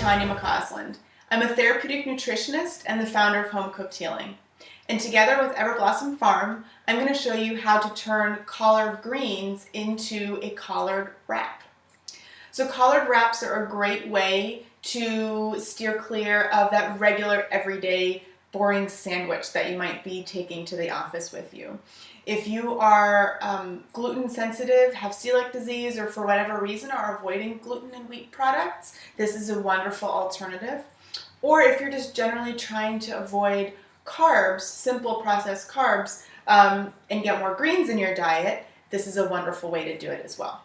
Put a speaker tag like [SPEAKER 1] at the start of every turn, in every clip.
[SPEAKER 1] Tanya McCausland. I'm a therapeutic nutritionist and the founder of Home Cooked Healing. And together with Everblossom Farm, I'm going to show you how to turn collard greens into a collard wrap. So collard wraps are a great way to steer clear of that regular, everyday, boring sandwich that you might be taking to the office with you. If you are gluten sensitive, have celiac disease, or for whatever reason are avoiding gluten and wheat products, this is a wonderful alternative. Or if you're just generally trying to avoid carbs, simple processed carbs, and get more greens in your diet, this is a wonderful way to do it as well.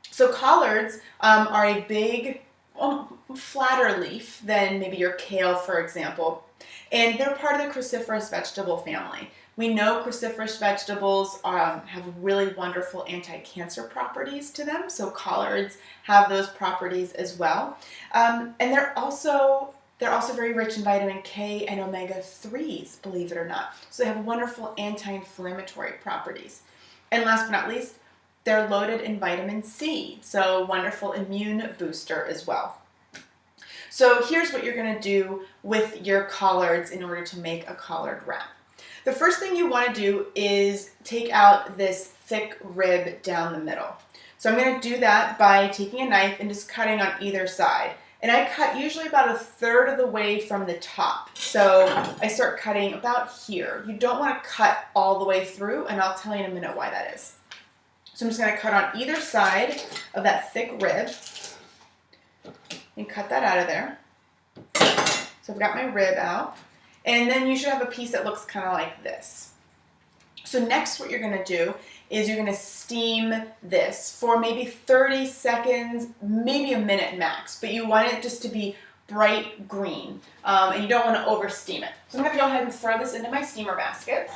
[SPEAKER 1] So collards are a big, flatter leaf than maybe your kale, for example, and they're part of the cruciferous vegetable family. We know cruciferous vegetables have really wonderful anti-cancer properties to them, so collards have those properties as well. And they're also very rich in vitamin K and omega-3s, believe it or not. So they have wonderful anti-inflammatory properties. And last but not least, they're loaded in vitamin C, so wonderful immune booster as well. So here's what you're going to do with your collards in order to make a collard wrap. The first thing you want to do is take out this thick rib down the middle. So I'm going to do that by taking a knife and just cutting on either side. And I cut usually about 1/3 of the way from the top. So I start cutting about here. You don't want to cut all the way through, and I'll tell you in a minute why that is. So I'm just going to cut on either side of that thick rib and cut that out of there. So I've got my rib out. And then you should have a piece that looks kind of like this. So next what you're going to do is you're going to steam this for maybe 30 seconds, maybe a minute max. But you want it just to be bright green, and you don't want to over steam it. So I'm going to go ahead and throw this into my steamer basket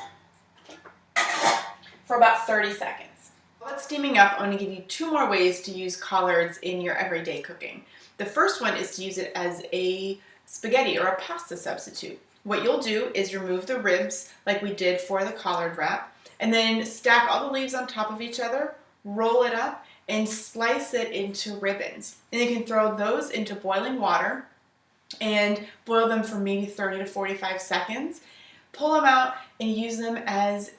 [SPEAKER 1] for about 30 seconds. While it's steaming up, I'm going to give you 2 more ways to use collards in your everyday cooking. The first one is to use it as a spaghetti or a pasta substitute. What you'll do is remove the ribs like we did for the collard wrap, and then stack all the leaves on top of each other, roll it up, and slice it into ribbons. And you can throw those into boiling water and boil them for maybe 30 to 45 seconds. Pull them out and use them as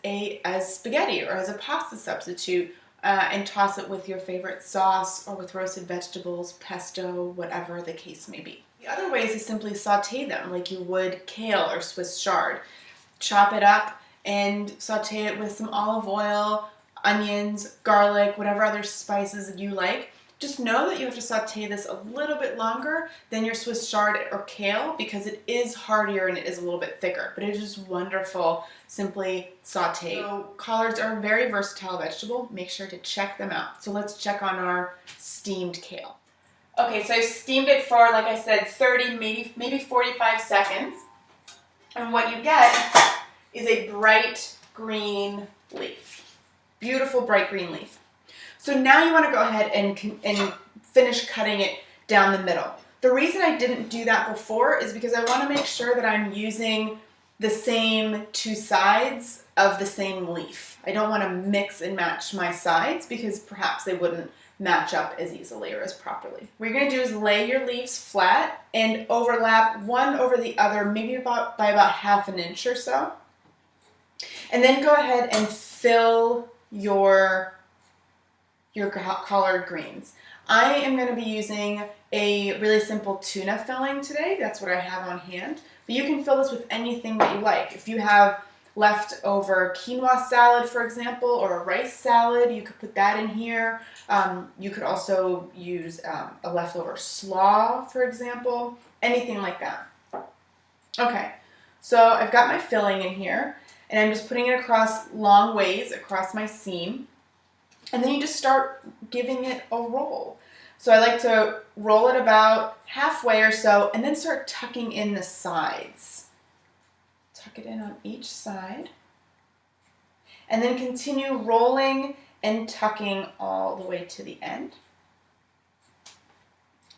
[SPEAKER 1] spaghetti or as a pasta substitute, and toss it with your favorite sauce or with roasted vegetables, pesto, whatever the case may be. The other way is to simply saute them like you would kale or Swiss chard. Chop it up and saute it with some olive oil, onions, garlic, whatever other spices you like. Just know that you have to saute this a little bit longer than your Swiss chard or kale because it is heartier and it is a little bit thicker, but it is just wonderful simply sauteed. So collards are a very versatile vegetable. Make sure to check them out. So let's check on our steamed kale. Okay, so I steamed it for, like I said, 30, maybe 45 seconds. And what you get is a bright green leaf. Beautiful bright green leaf. So now you want to go ahead and finish cutting it down the middle. The reason I didn't do that before is because I want to make sure that I'm using the same 2 sides of the same leaf. I don't want to mix and match my sides because perhaps they wouldn't match up as easily or as properly. What you're going to do is lay your leaves flat and overlap one over the other, maybe by about 1/2 inch or so. And then go ahead and fill your collard greens. I am going to be using a really simple tuna filling today. That's what I have on hand. But you can fill this with anything that you like. If you have leftover quinoa salad, for example, or a rice salad, you could put that in here. You could also use a leftover slaw, for example, anything like that. Okay, so I've got my filling in here, and I'm just putting it across long ways across my seam. And then you just start giving it a roll. So I like to roll it about halfway or so, and then start tucking in the sides. Tuck it in on each side. And then continue rolling and tucking all the way to the end.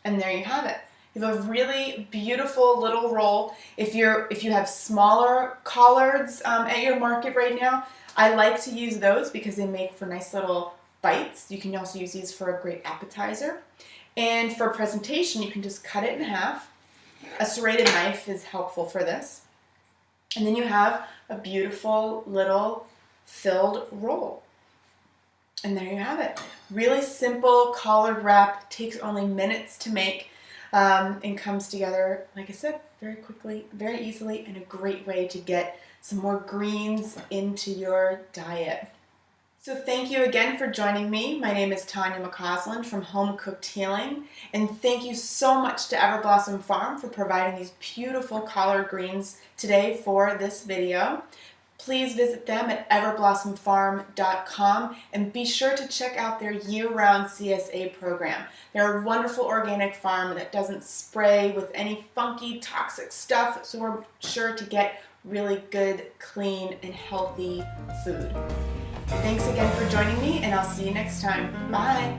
[SPEAKER 1] And there you have it. You have a really beautiful little roll. If you have smaller collards at your market right now, I like to use those because they make for nice little bites. You can also use these for a great appetizer. And for presentation, you can just cut it in half. A serrated knife is helpful for this. And then you have a beautiful little filled roll. And there you have it. Really simple collard wrap, takes only minutes to make, and comes together, like I said, very quickly, very easily, and a great way to get some more greens into your diet. So thank you again for joining me. My name is Tanya McCausland from Home Cooked Healing, and thank you so much to Everblossom Farm for providing these beautiful collard greens today for this video. Please visit them at everblossomfarm.com and be sure to check out their year-round CSA program. They're a wonderful organic farm that doesn't spray with any funky, toxic stuff, so we're sure to get really good, clean, and healthy food. Thanks again for joining me, and I'll see you next time. Bye!